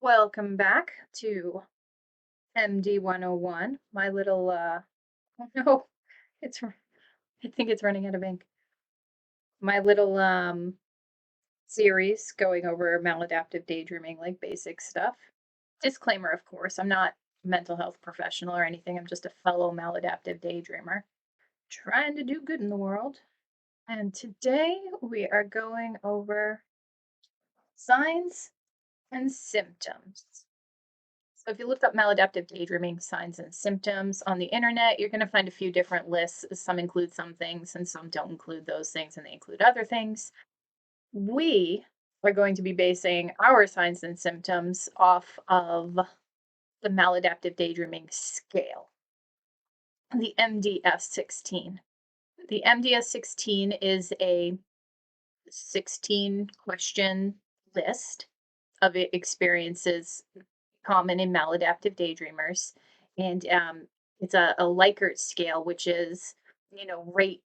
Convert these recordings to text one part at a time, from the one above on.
Welcome back to MD101. My little oh no, I think it's running out of ink. My little series going over maladaptive daydreaming, like basic stuff. Disclaimer, of course, I'm not a mental health professional or anything. I'm just a fellow maladaptive daydreamer trying to do good in the world. And today we are going over signs and symptoms. So if you look up maladaptive daydreaming signs and symptoms on the internet, you're going to find a few different lists. Some include some things and some don't include those things and they include other things. We are going to be basing our signs and symptoms off of the maladaptive daydreaming scale, the MDS-16. The MDS-16 is a 16 question list of experiences common in maladaptive daydreamers. And it's a Likert scale, which is, rate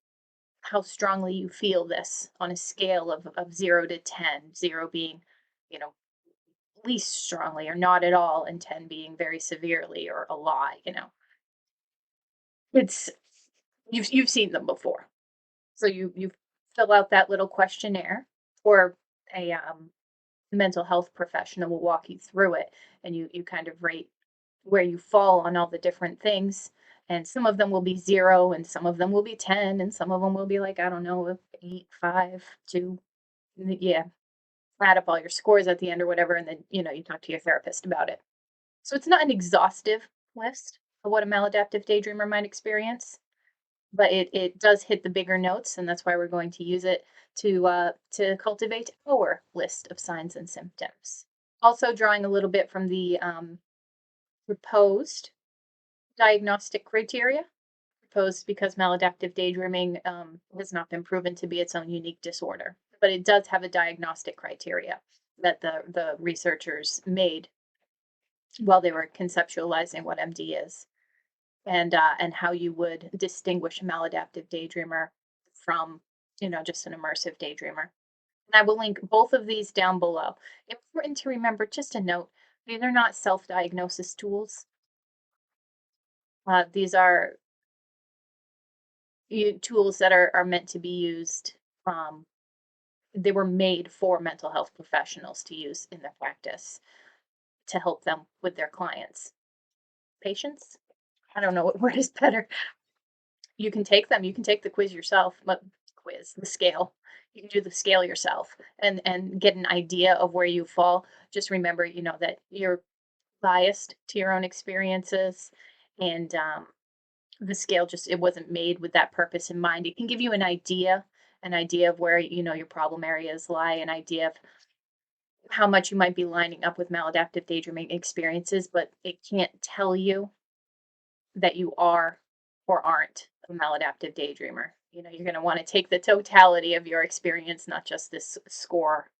how strongly you feel this on a scale of 0 to 10, 0 being, you know, least strongly or not at all, and 10 being very severely or a lot. It's you've seen them before. So you fill out that little questionnaire, or a mental health professional will walk you through it, and you kind of rate where you fall on all the different things. And some of them will be 0, and some of them will be 10, and some of them will be like, I don't know, 8, 5, 2. Yeah, add up all your scores at the end or whatever, and then you talk to your therapist about it. So it's not an exhaustive list of what a maladaptive daydreamer might experience, but it does hit the bigger notes, and that's why we're going to use it to cultivate our list of signs and symptoms. Also, drawing a little bit from the proposed diagnostic criteria, proposed because maladaptive daydreaming has not been proven to be its own unique disorder, but it does have a diagnostic criteria that the researchers made while they were conceptualizing what MD is, and how you would distinguish a maladaptive daydreamer from just an immersive daydreamer. And I will link both of these down below. Important to remember, just a note, these are not self-diagnosis tools. These are tools that are meant to be used. Um, they were made for mental health professionals to use in their practice to help them with their clients. Patients? I don't know what word is better. You can take them. You can take the quiz yourself. But the scale. You can do the scale yourself and get an idea of where you fall. Just remember, that you're biased to your own experiences, and the scale just it wasn't made with that purpose in mind. It can give you an idea of where your problem areas lie, an idea of how much you might be lining up with maladaptive daydreaming experiences, but it can't tell you that you are or aren't a maladaptive daydreamer. You're going to want to take the totality of your experience, not just this score,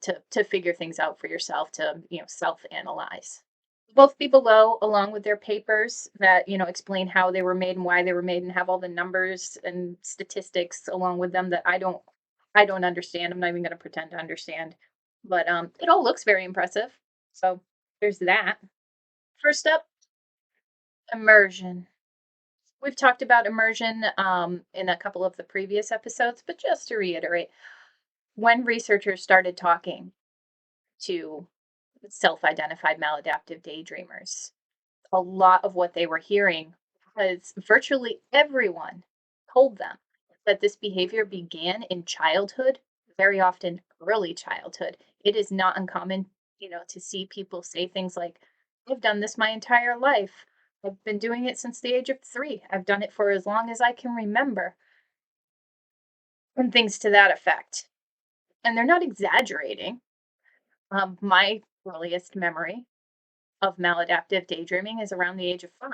to figure things out for yourself, to self analyze. Both be below, along with their papers that explain how they were made and why they were made, and have all the numbers and statistics along with them that I don't understand. I'm not even going to pretend to understand, but it all looks very impressive. So there's that. First up, immersion. We've talked about immersion in a couple of the previous episodes, but just to reiterate, when researchers started talking to self-identified maladaptive daydreamers, a lot of what they were hearing was virtually everyone told them that this behavior began in childhood, very often early childhood. It is not uncommon, to see people say things like, I've done this my entire life. I've been doing it since the age of 3. I've done it for as long as I can remember, and things to that effect. And they're not exaggerating. My earliest memory of maladaptive daydreaming is around the age of 5.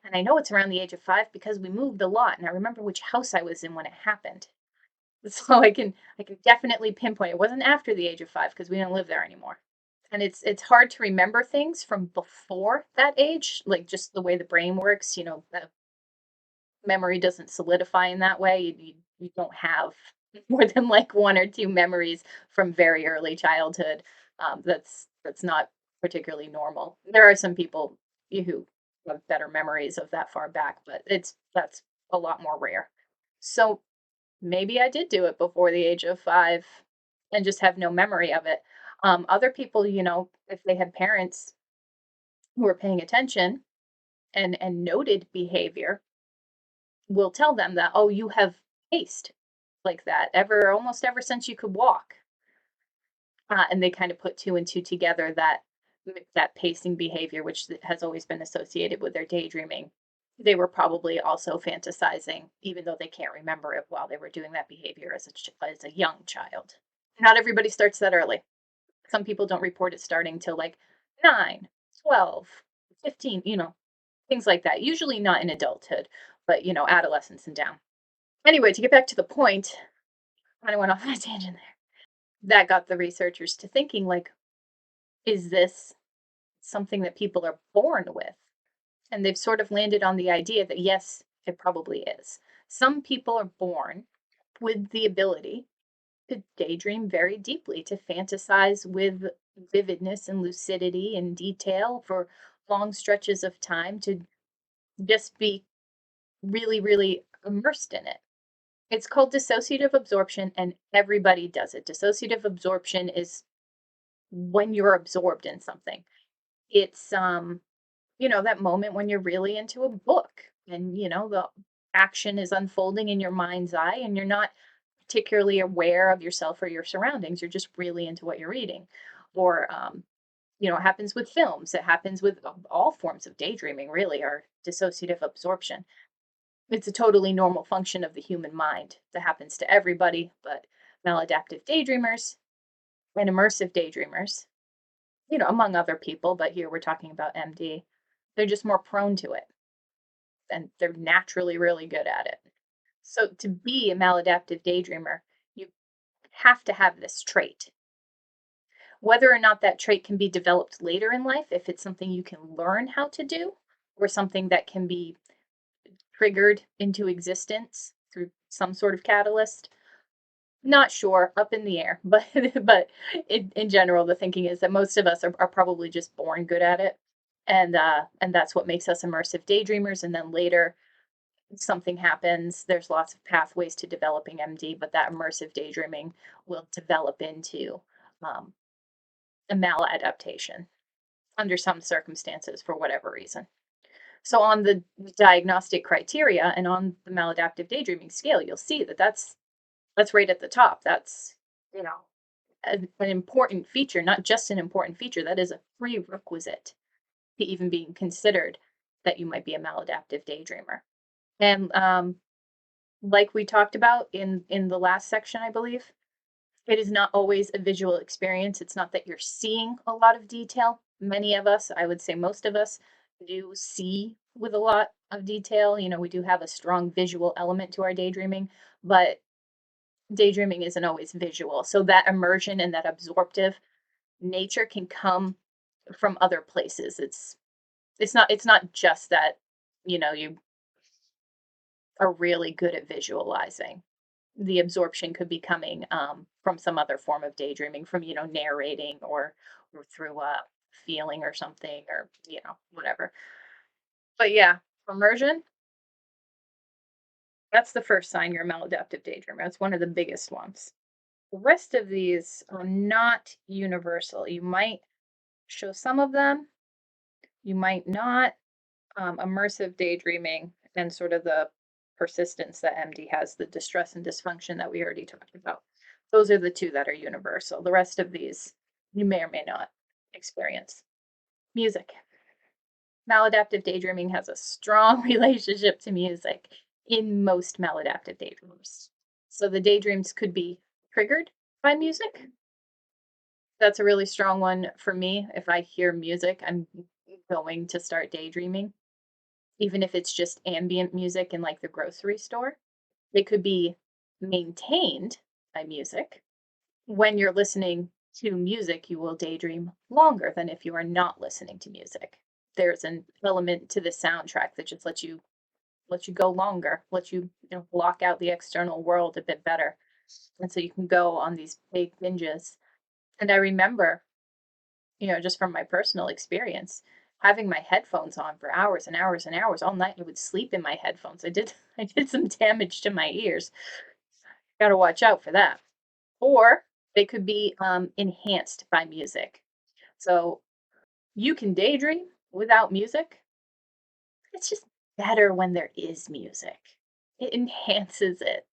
And I know it's around the age of 5 because we moved a lot, and I remember which house I was in when it happened. So I can definitely pinpoint it wasn't after the age of 5 because we don't live there anymore. And it's hard to remember things from before that age, like just the way the brain works, the memory doesn't solidify in that way. You don't have more than like one or two memories from very early childhood. That's not particularly normal. There are some people who have better memories of that far back, but that's a lot more rare. So maybe I did do it before the age of 5 and just have no memory of it. Other people, if they had parents who were paying attention and noted behavior, will tell them that, oh, you have paced like that almost ever since you could walk. And they kind of put two and two together, that pacing behavior, which has always been associated with their daydreaming. They were probably also fantasizing, even though they can't remember it while they were doing that behavior as a young child. Not everybody starts that early. Some people don't report it starting till like 9, 12, 15, things like that. Usually not in adulthood, but adolescence and down. Anyway, to get back to the point, I went off on a tangent there. That got the researchers to thinking, like, is this something that people are born with? And they've sort of landed on the idea that yes, it probably is. Some people are born with the ability to daydream very deeply, to fantasize with vividness and lucidity and detail for long stretches of time, to just be really, really immersed in it. It's called dissociative absorption, and everybody does it. Dissociative absorption is when you're absorbed in something. It's that moment when you're really into a book and the action is unfolding in your mind's eye and you're not particularly aware of yourself or your surroundings. You're just really into what you're reading. Or it happens with films. It happens with all forms of daydreaming, really, or dissociative absorption. It's a totally normal function of the human mind that happens to everybody, but maladaptive daydreamers and immersive daydreamers, among other people, but here we're talking about MD, they're just more prone to it and they're naturally really good at it. So to be a maladaptive daydreamer, you have to have this trait. Whether or not that trait can be developed later in life, if it's something you can learn how to do, or something that can be triggered into existence through some sort of catalyst, not sure, up in the air. But in general, the thinking is that most of us are probably just born good at it, and that's what makes us immersive daydreamers. And then later, something happens. There's lots of pathways to developing MD, but that immersive daydreaming will develop into um, a maladaptation under some circumstances for whatever reason. So on the diagnostic criteria and on the maladaptive daydreaming scale, you'll see that that's right at the top. That's you know an important feature, not just an important feature. That is a prerequisite to even being considered that you might be a maladaptive daydreamer. And like we talked about in the last section, I believe, it is not always a visual experience. It's not that you're seeing a lot of detail. Many of us, I would say most of us, do see with a lot of detail. We do have a strong visual element to our daydreaming, but daydreaming isn't always visual. So that immersion and that absorptive nature can come from other places. It's not just that, you are really good at visualizing. The absorption could be coming from some other form of daydreaming, from narrating or through feeling or something, or whatever. But yeah, immersion, that's the first sign you're a maladaptive daydreamer. That's one of the biggest ones. The rest of these are not universal. You might show some of them, you might not. Immersive daydreaming and sort of the persistence that MD has, the distress and dysfunction that we already talked about. Those are the two that are universal. The rest of these you may or may not experience. Music. Maladaptive daydreaming has a strong relationship to music in most maladaptive daydreamers. So the daydreams could be triggered by music. That's a really strong one for me. If I hear music, I'm going to start daydreaming, even if it's just ambient music in like the grocery store. It could be maintained by music. When you're listening to music, you will daydream longer than if you are not listening to music. There's an element to the soundtrack that just lets you go longer, lets you block out the external world a bit better. And so you can go on these big binges. And I remember just from my personal experience, having my headphones on for hours and hours and hours all night, I would sleep in my headphones. I did some damage to my ears. Got to watch out for that. Or they could be enhanced by music. So you can daydream without music. It's just better when there is music. It enhances it,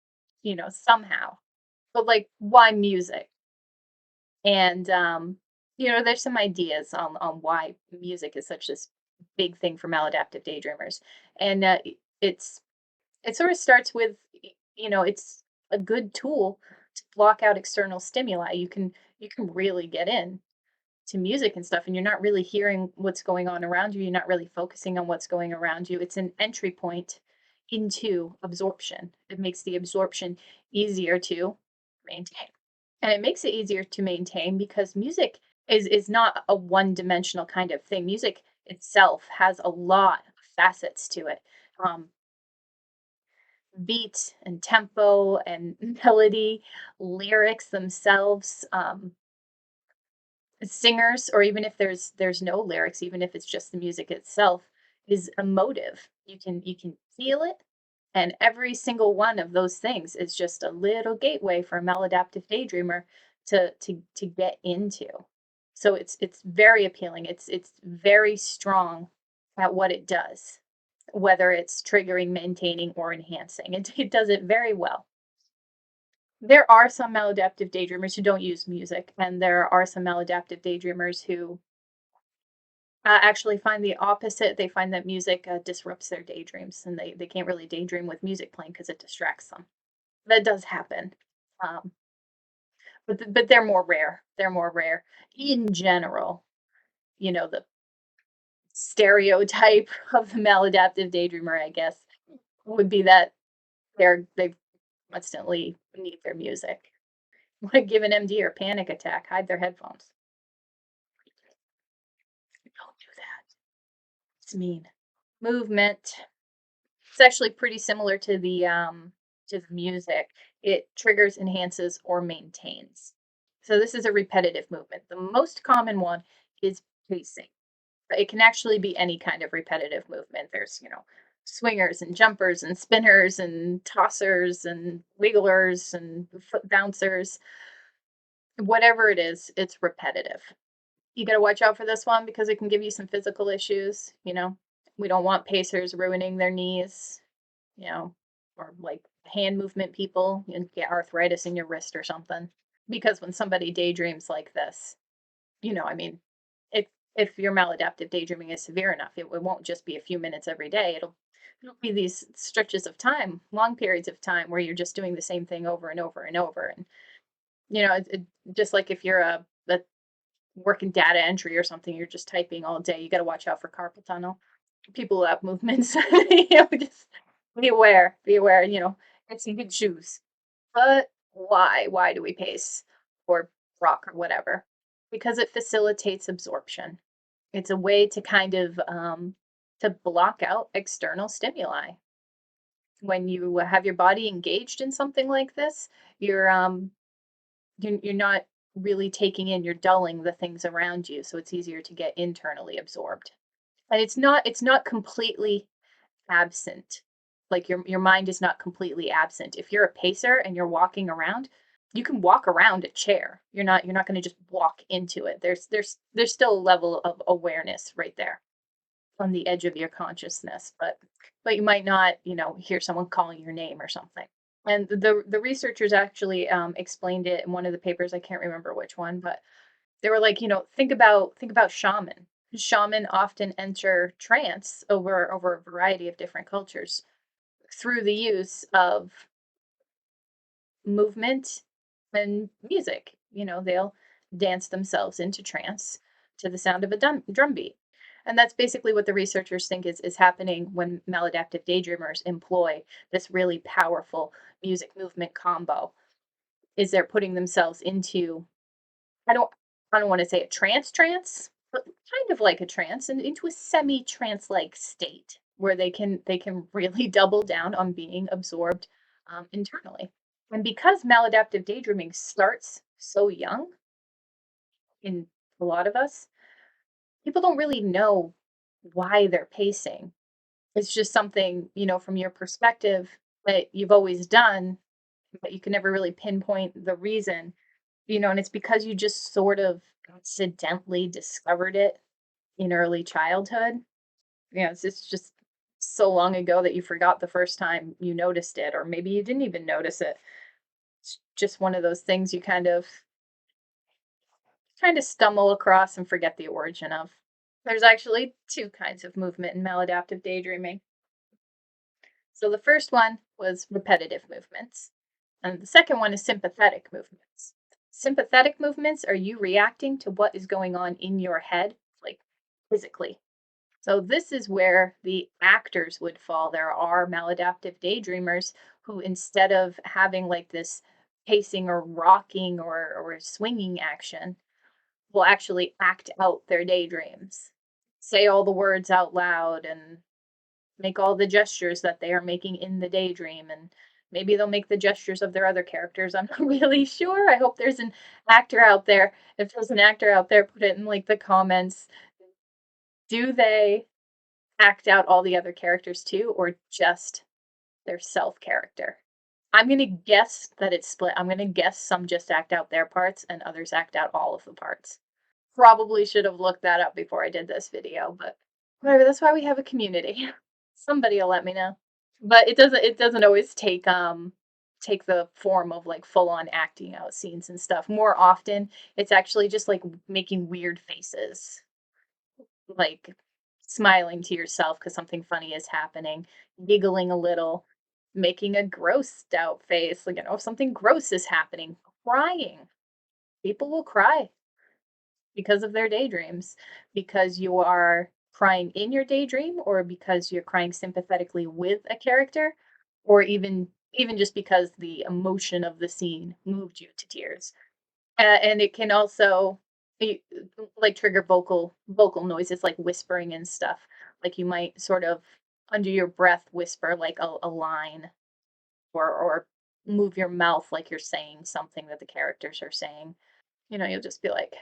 somehow. But like, why music? And there's some ideas on why music is such this big thing for maladaptive daydreamers. And it sort of starts with it's a good tool to block out external stimuli. You can really get in to music and stuff, and you're not really hearing what's going on around you. You're not really focusing on what's going around you. It's an entry point into absorption. It makes the absorption easier to maintain. And it makes it easier to maintain because music is not a one-dimensional kind of thing. Music itself has a lot of facets to it. Um, Beat and tempo and melody, lyrics themselves, singers, or even if there's no lyrics, even if it's just the music itself, is emotive. You can feel it, and every single one of those things is just a little gateway for a maladaptive daydreamer to get into. So it's very appealing. It's very strong at what it does, whether it's triggering, maintaining, or enhancing. It does it very well. There are some maladaptive daydreamers who don't use music, and there are some maladaptive daydreamers who actually find the opposite. They find that music disrupts their daydreams, and they can't really daydream with music playing because it distracts them. That does happen, um, but they're more rare. They're more rare in general. The stereotype of the maladaptive daydreamer, I guess, would be that they constantly need their music. Like give an MD or panic attack, hide their headphones. Don't do that. It's mean. Movement. It's actually pretty similar to the music. It triggers, enhances, or maintains. So this is a repetitive movement. The most common one is pacing. But it can actually be any kind of repetitive movement. There's, swingers and jumpers and spinners and tossers and wigglers and foot bouncers. Whatever it is, it's repetitive. You got to watch out for this one because it can give you some physical issues. We don't want pacers ruining their knees, you know, or like hand movement people and get arthritis in your wrist or something. Because when somebody daydreams like this, I mean, if your maladaptive daydreaming is severe enough, it won't just be a few minutes every day. It'll be these stretches of time, long periods of time where you're just doing the same thing over and over and over. And just like if you're a working data entry or something, you're just typing all day. You got to watch out for carpal tunnel. People who have movements, just be aware, be aware. Get some good shoes. But why? Why do we pace or rock or whatever? Because it facilitates absorption. It's a way to kind of to block out external stimuli. When you have your body engaged in something like this, you're you're not really taking in, you're dulling the things around you, so it's easier to get internally absorbed. And it's not completely absent. Like your mind is not completely absent. If you're a pacer and you're walking around, you can walk around a chair. You're not going to just walk into it. There's still a level of awareness right there on the edge of your consciousness, but you might not, hear someone calling your name or something. And the researchers actually explained it in one of the papers. I can't remember which one, but they were like, think about shaman. Shaman often enter trance over a variety of different cultures through the use of movement and music. They'll dance themselves into trance to the sound of a drum beat. And that's basically what the researchers think is happening when maladaptive daydreamers employ this really powerful music movement combo. Is they're putting themselves into, I don't I don't want to say a trance, but kind of like a trance and into a semi-trance like state where they can really double down on being absorbed internally. And because maladaptive daydreaming starts so young in a lot of us, people don't really know why they're pacing. It's just something, from your perspective that you've always done, but you can never really pinpoint the reason, and it's because you just sort of accidentally discovered it in early childhood. It's just so long ago that you forgot the first time you noticed it, or maybe you didn't even notice it. It's just one of those things you kind of stumble across and forget the origin of. There's actually two kinds of movement in maladaptive daydreaming. So the first one was repetitive movements, and the second one is sympathetic movements. Sympathetic movements are you reacting to what is going on in your head, like physically. So this is where the actors would fall. There are maladaptive daydreamers who, instead of having like this pacing or rocking or swinging action, will actually act out their daydreams, say all the words out loud, and make all the gestures that they are making in the daydream. And maybe they'll make the gestures of their other characters. I'm not really sure. I hope there's an actor out there. If there's an actor out there, put it in like the comments. Do they act out all the other characters too, or just their self character? I'm gonna guess that it's split. I'm gonna guess some just act out their parts and others act out all of the parts. Probably should have looked that up before I did this video, but whatever, that's why we have a community. Somebody will let me know. But it doesn't always take the form of like full on acting out scenes and stuff. More often, it's actually just like making weird faces, like smiling to yourself because something funny is happening, giggling a little, making a grossed out face, like, if something gross is happening, crying. People will cry because of their daydreams, because you are crying in your daydream, or because you're crying sympathetically with a character, or even just because the emotion of the scene moved you to tears. And it can also be, like, trigger vocal noises, like whispering and stuff. Like, you might sort of under your breath whisper like a line, or move your mouth like you're saying something that the characters are saying. You'll just be like,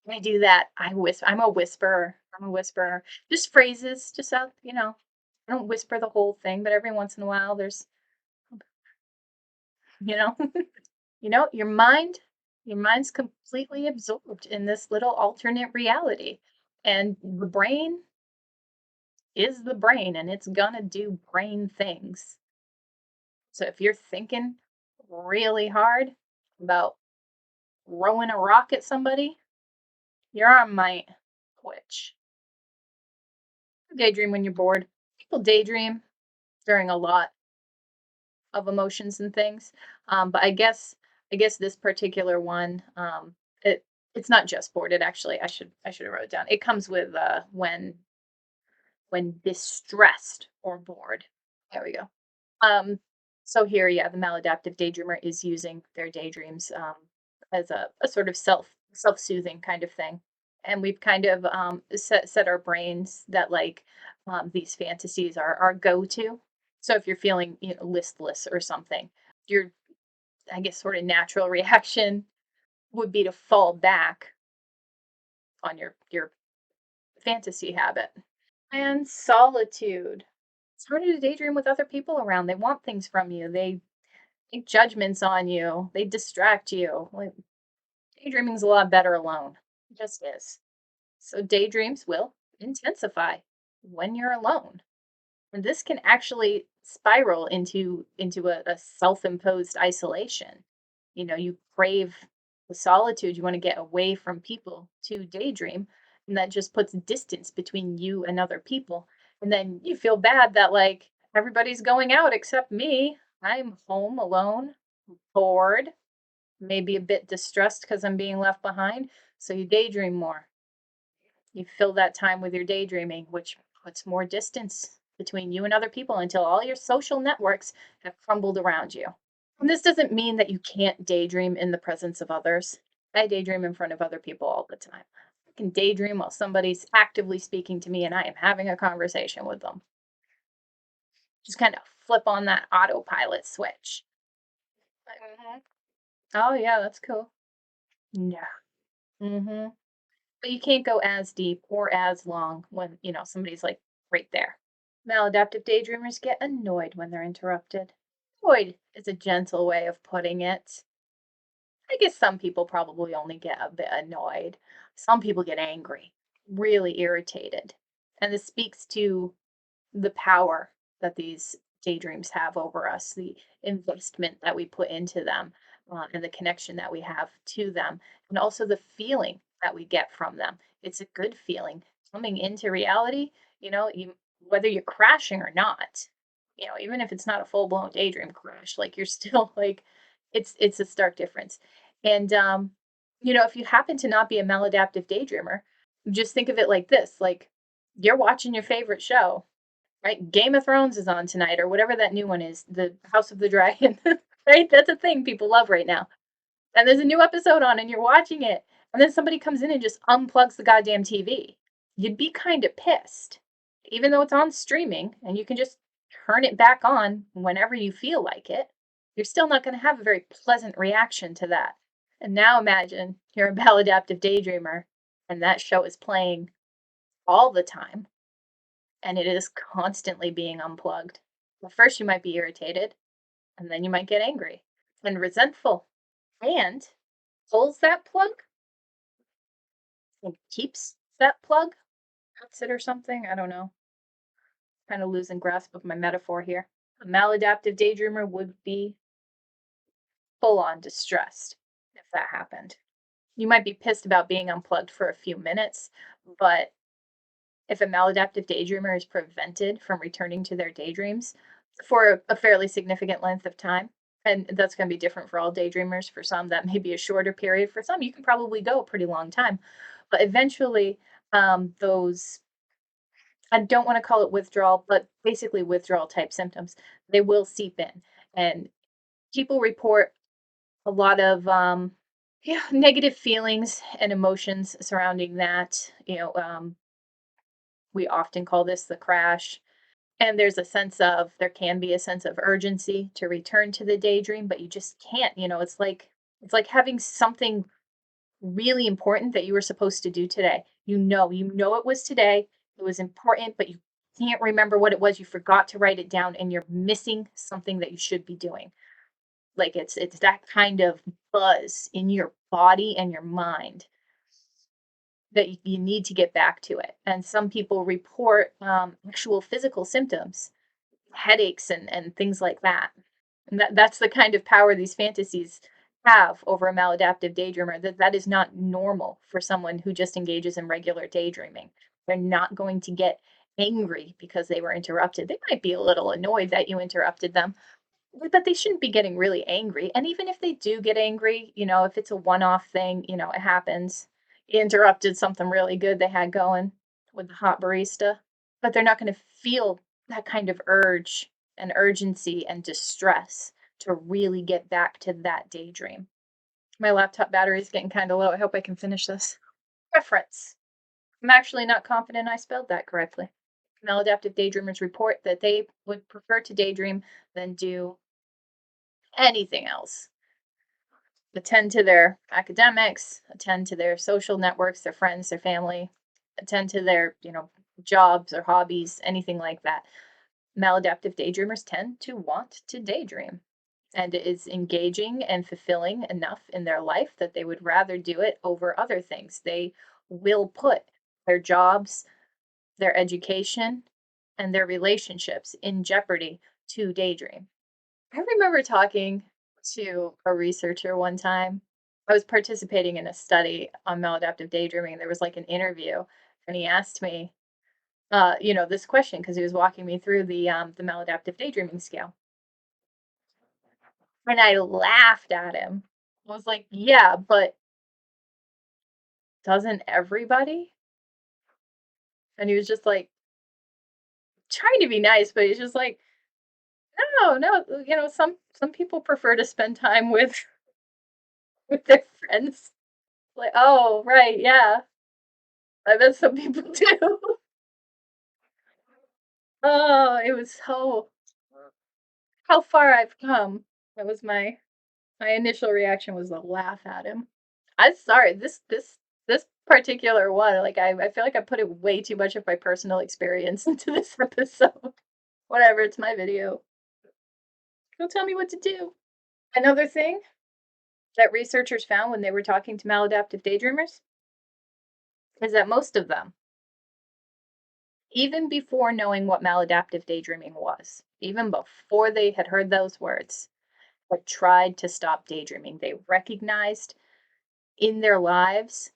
I do that. I'm a whisperer. I'm a whisperer. Just phrases, just out, I don't whisper the whole thing, but every once in a while you know, your mind's completely absorbed in this little alternate reality. And the brain is the brain, and it's gonna do brain things. So if you're thinking really hard about throwing a rock at somebody, your arm might twitch. Daydream when you're bored. People daydream during a lot of emotions and things. But I guess this particular one, it's not just bored. It actually, I should have wrote it down. It comes with when distressed or bored. There we go. Um, so here, yeah, the maladaptive daydreamer is using their daydreams, as a sort of self-soothing kind of thing. And we've kind of set our brains that, like, these fantasies are our go-to. So if you're feeling, listless or something, your, I guess, sort of natural reaction would be to fall back on your fantasy habit. And solitude. It's harder to daydream with other people around. They want things from you. They make judgments on you. They distract you. Like, daydreaming's a lot better alone. It just is. So daydreams will intensify when you're alone. And this can actually spiral into a self-imposed isolation. You crave the solitude. You want to get away from people to daydream, and that just puts distance between you and other people. And then you feel bad that, like, everybody's going out except me. I'm home alone, bored, maybe a bit distressed because I'm being left behind. So you daydream more. You fill that time with your daydreaming, which puts more distance between you and other people until all your social networks have crumbled around you. And this doesn't mean that you can't daydream in the presence of others. I daydream in front of other people all the time. I can daydream while somebody's actively speaking to me and I am having a conversation with them. Just kind of flip on that autopilot switch. Mhm. Oh, yeah, that's cool. Yeah. Mhm. But you can't go as deep or as long when, somebody's, like, right there. Maladaptive daydreamers get annoyed when they're interrupted. Annoyed is a gentle way of putting it. I guess some people probably only get a bit annoyed. Some people get angry, really irritated. And this speaks to the power that these daydreams have over us, the investment that we put into them, and the connection that we have to them, and also the feeling that we get from them. It's a good feeling coming into reality. Whether you're crashing or not, even if it's not a full blown daydream crash, like you're still like, it's a stark difference. And if you happen to not be a maladaptive daydreamer, just think of it like this: like you're watching your favorite show, right? Game of Thrones is on tonight or whatever that new one is, the House of the Dragon, right? That's a thing people love right now. And there's a new episode on and you're watching it, and then somebody comes in and just unplugs the goddamn TV. You'd be kind of pissed. Even though it's on streaming and you can just turn it back on whenever you feel like it, you're still not going to have a very pleasant reaction to that. And now imagine you're a maladaptive daydreamer and that show is playing all the time and it is constantly being unplugged. Well, first, you might be irritated, and then you might get angry and resentful, and pulls that plug and keeps that plug, cuts it or something. I don't know. Kind of losing grasp of my metaphor here. A maladaptive daydreamer would be full on distressed if that happened. You might be pissed about being unplugged for a few minutes, but if a maladaptive daydreamer is prevented from returning to their daydreams for a fairly significant length of time, and that's going to be different for all daydreamers. For some, that may be a shorter period. For some, you can probably go a pretty long time. But eventually, those, I don't want to call it withdrawal, but basically withdrawal type symptoms, they will seep in. And people report a lot of yeah, negative feelings and emotions surrounding that. We often call this the crash. And there can be a sense of urgency to return to the daydream, but you just can't. It's like having something really important that you were supposed to do today. You know it was today. It was important, but you can't remember what it was. You forgot to write it down and you're missing something that you should be doing. Like it's that kind of buzz in your body and your mind that you need to get back to it. And some people report actual physical symptoms, headaches and things like that. And that's the kind of power these fantasies have over a maladaptive daydreamer. That is not normal for someone who just engages in regular daydreaming. They're not going to get angry because they were interrupted. They might be a little annoyed that you interrupted them, but they shouldn't be getting really angry. And even if they do get angry, if it's a one-off thing, it happens. You interrupted something really good they had going with the hot barista, but they're not going to feel that kind of urge and urgency and distress to really get back to that daydream. My laptop battery is getting kind of low. I hope I can finish this. Preference. I'm actually not confident I spelled that correctly. Maladaptive daydreamers report that they would prefer to daydream than do anything else. Attend to their academics, attend to their social networks, their friends, their family, attend to their, jobs or hobbies, anything like that. Maladaptive daydreamers tend to want to daydream, and it is engaging and fulfilling enough in their life that they would rather do it over other things. They will put their jobs, their education, and their relationships in jeopardy to daydream. I remember talking to a researcher one time. I was participating in a study on maladaptive daydreaming. There was like an interview, and he asked me, this question because he was walking me through the maladaptive daydreaming scale, and I laughed at him. I was like, "Yeah, but doesn't everybody?" And he was just like trying to be nice, but he's just like, "No, no, some people prefer to spend time with with their friends." Like, "Oh, right, yeah. I bet some people do." Oh, it was so how far I've come. That was my My initial reaction was to laugh at him. I'm sorry, this particular one, like, I feel like I put in way too much of my personal experience into this episode. Whatever, it's my video. Don't tell me what to do. Another thing that researchers found when they were talking to maladaptive daydreamers is that most of them, even before knowing what maladaptive daydreaming was, even before they had heard those words, had tried to stop daydreaming. They recognized in their lives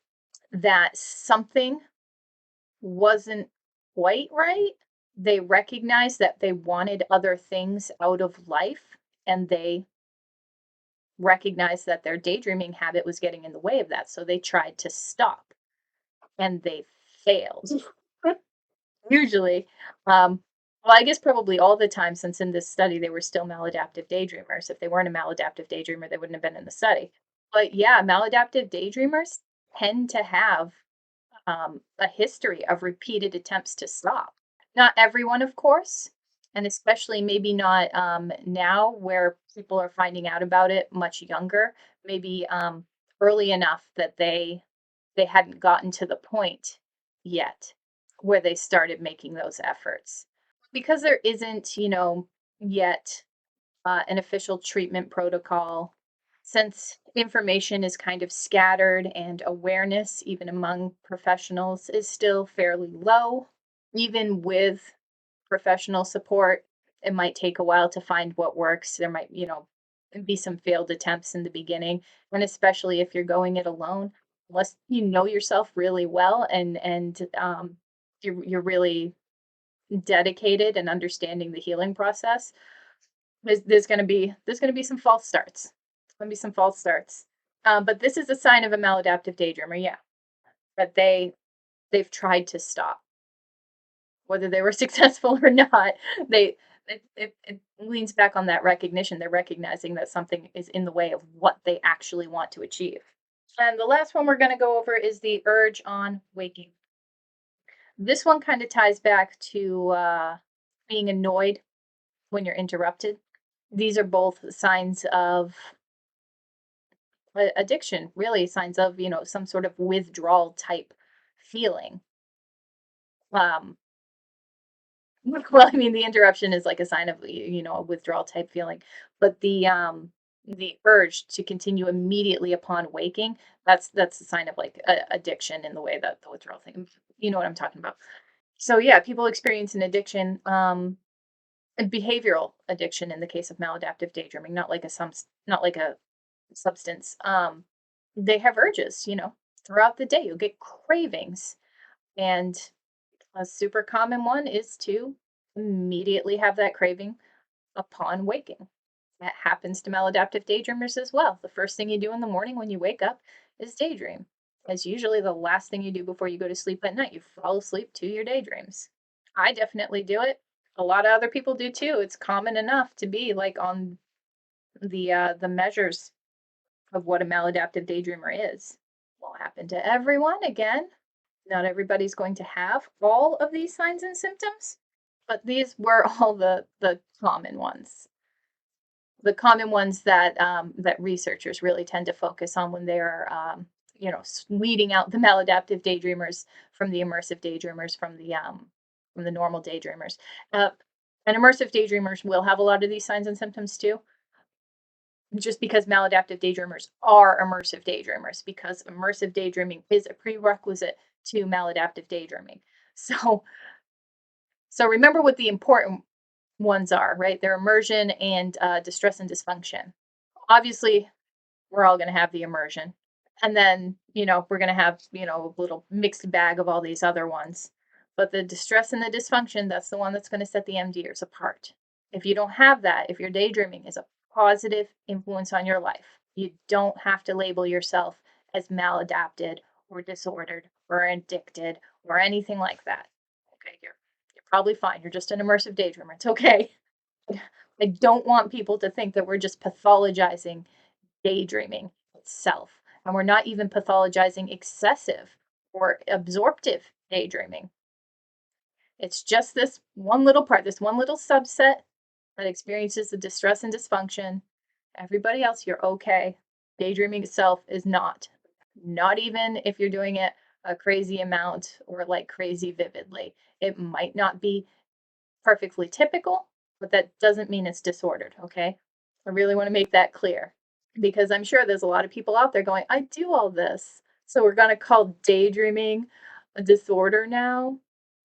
that something wasn't quite right. They recognized that they wanted other things out of life, and they recognized that their daydreaming habit was getting in the way of that. So they tried to stop, and they failed. Usually, well, I guess probably all the time, since in this study they were still maladaptive daydreamers. If they weren't a maladaptive daydreamer, they wouldn't have been in the study. But yeah, maladaptive daydreamers tend to have a history of repeated attempts to stop. Not everyone, of course, and especially maybe not now where people are finding out about it much younger. Maybe early enough that they hadn't gotten to the point yet where they started making those efforts. Because there isn't, yet an official treatment protocol, since information is kind of scattered and awareness, even among professionals, is still fairly low. Even with professional support, it might take a while to find what works. There might, be some failed attempts in the beginning, and especially if you're going it alone, unless you know yourself really well and you're really dedicated and understanding the healing process. There's gonna be some false starts. There's gonna be some false starts. But this is a sign of a maladaptive daydreamer, yeah. That they've tried to stop. Whether they were successful or not, they it leans back on that recognition. They're recognizing that something is in the way of what they actually want to achieve. And the last one we're gonna go over is the urge on waking. This one kind of ties back to being annoyed when you're interrupted. These are both signs of addiction, really signs of, some sort of withdrawal type feeling. Um, well, I mean, the interruption is like a sign of, a withdrawal type feeling, but the urge to continue immediately upon waking, that's a sign of like addiction in the way that the withdrawal thing, you know what I'm talking about. So yeah, people experience an addiction, a behavioral addiction in the case of maladaptive daydreaming, not like a substance. They have urges, throughout the day. You'll get cravings. And a super common one is to immediately have that craving upon waking. That happens to maladaptive daydreamers as well. The first thing you do in the morning when you wake up is daydream. It's usually the last thing you do before you go to sleep at night. You fall asleep to your daydreams. I definitely do it. A lot of other people do too. It's common enough to be like on the measures of what a maladaptive daydreamer is. Won't happen to everyone again. Not everybody's going to have all of these signs and symptoms, but these were all the common ones. The common ones that that researchers really tend to focus on when they're weeding out the maladaptive daydreamers from the immersive daydreamers from the normal daydreamers. Uh, and immersive daydreamers will have a lot of these signs and symptoms too, just because maladaptive daydreamers are immersive daydreamers, because immersive daydreaming is a prerequisite to maladaptive daydreaming. So so remember what the important ones are, right? They're immersion and distress and dysfunction. Obviously, we're all going to have the immersion, and then we're going to have a little mixed bag of all these other ones. But the distress and the dysfunction, that's the one that's going to set the MDers apart. If you don't have that, if your daydreaming is a positive influence on your life, you don't have to label yourself as maladapted or disordered or addicted or anything like that. Okay, you're probably fine. You're just an immersive daydreamer. It's okay. I don't want people to think that we're just pathologizing daydreaming itself. And we're not even pathologizing excessive or absorptive daydreaming. It's just this one little part, this one little subset that experiences the distress and dysfunction. Everybody else, you're okay. Daydreaming itself is not. Not even if you're doing it a crazy amount or like crazy vividly. It might not be perfectly typical, but that doesn't mean it's disordered, okay? I really want to make that clear because I'm sure there's a lot of people out there going, I do all this. So we're going to call daydreaming a disorder now.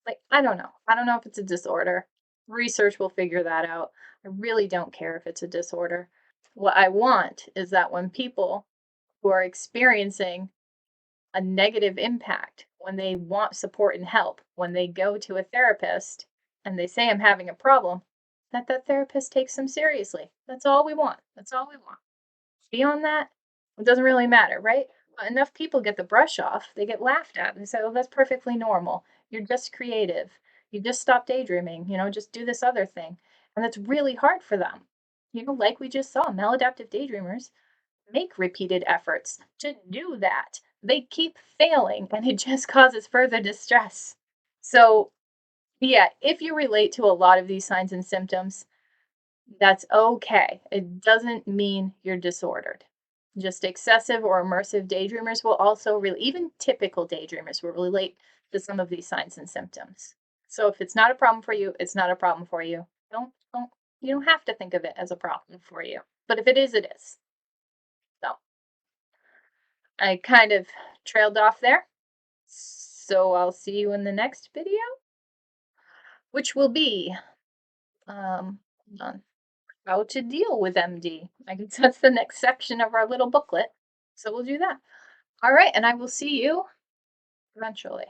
Like, I don't know. I don't know if it's a disorder. Research will figure that out. I really don't care if it's a disorder. What I want is that when people who are experiencing a negative impact, when they want support and help, when they go to a therapist and they say, I'm having a problem, that that therapist takes them seriously. That's all we want. That's all we want. Beyond that, it doesn't really matter, right? But enough people get the brush off, they get laughed at and say, oh, that's perfectly normal. You're just creative. You just stop daydreaming, just do this other thing. And that's really hard for them. Like we just saw, maladaptive daydreamers make repeated efforts to do that. They keep failing and it just causes further distress. So, yeah, if you relate to a lot of these signs and symptoms, that's okay. It doesn't mean you're disordered. Just excessive or immersive daydreamers will also really, even typical daydreamers will relate to some of these signs and symptoms. So if it's not a problem for you, it's not a problem for you. Don't you don't have to think of it as a problem for you. But if it is, it is. So I kind of trailed off there. So I'll see you in the next video, which will be um, on how to deal with MD. I guess that's the next section of our little booklet. So we'll do that. All right. And I will see you eventually.